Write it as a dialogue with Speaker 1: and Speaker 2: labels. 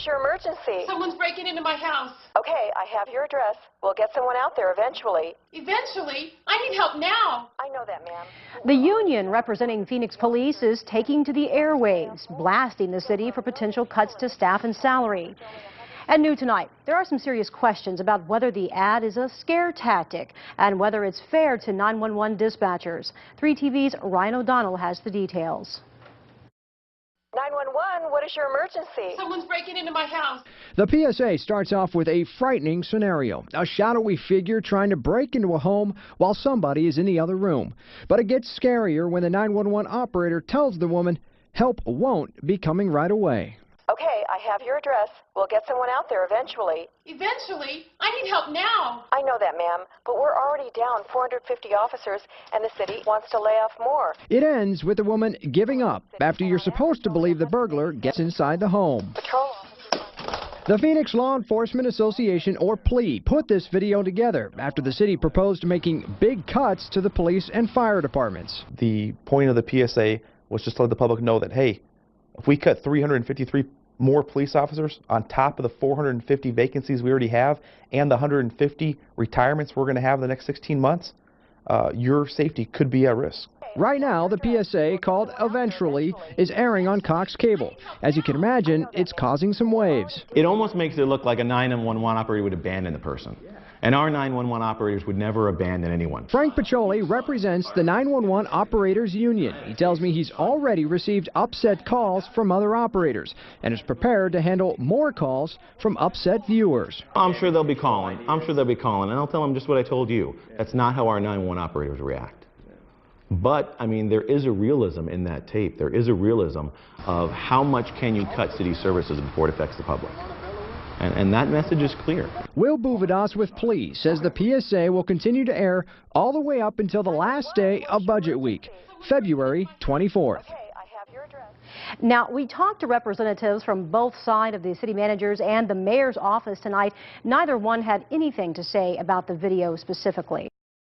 Speaker 1: is your emergency?
Speaker 2: Someone's breaking into my house.
Speaker 1: Okay, I have your address. We'll get someone out there eventually.
Speaker 2: Eventually? I need help now.
Speaker 1: I know that, ma'am.
Speaker 3: The union representing Phoenix police is taking to the airwaves, blasting the city for potential cuts to staff and salary. And new tonight, there are some serious questions about whether the ad is a scare tactic and whether it's fair to 911 dispatchers. 3TV's Ryan O'Donnell has the details.
Speaker 1: 911, what is your emergency?
Speaker 2: Someone's breaking into my house.
Speaker 4: The PSA starts off with a frightening scenario. A shadowy figure trying to break into a home while somebody is in the other room. But it gets scarier when the 911 operator tells the woman help won't be coming right away.
Speaker 1: Okay, I have your address. We'll get someone out there eventually.
Speaker 2: Eventually? I need help now.
Speaker 1: I know that, ma'am, but we're already down 450 officers, and the city wants to lay off more.
Speaker 4: It ends with the woman giving up after you're supposed to believe the burglar gets inside the home.
Speaker 1: Patrol.
Speaker 4: The Phoenix Law Enforcement Association, or PLEA, put this video together after the city proposed making big cuts to the police and fire departments.
Speaker 5: The point of the PSA was just to let the public know that, hey, if we cut 353 more police officers on top of the 450 vacancies we already have and the 150 retirements we're going to have in the next 16 months, your safety could be at risk.
Speaker 4: Right now, the PSA, called Eventually, is airing on Cox Cable. As you can imagine, it's causing some waves.
Speaker 6: It almost makes it look like a 911 operator would abandon the person. And our 911 operators would never abandon anyone.
Speaker 4: Frank Piccioli represents the 911 Operators Union. He tells me he's already received upset calls from other operators and is prepared to handle more calls from upset viewers.
Speaker 6: I'm sure they'll be calling. And I'll tell them just what I told you. That's not how our 911 operators react. But, I mean, there is a realism in that tape. There is a realism of how much can you cut city services before it affects the public. And that message is clear.
Speaker 4: Will Buvadas with PLEA says the PSA will continue to air all the way up until the last day of budget week, February 24th.
Speaker 3: Now, we talked to representatives from both sides of the city manager's and the mayor's office tonight. Neither one had anything to say about the video specifically.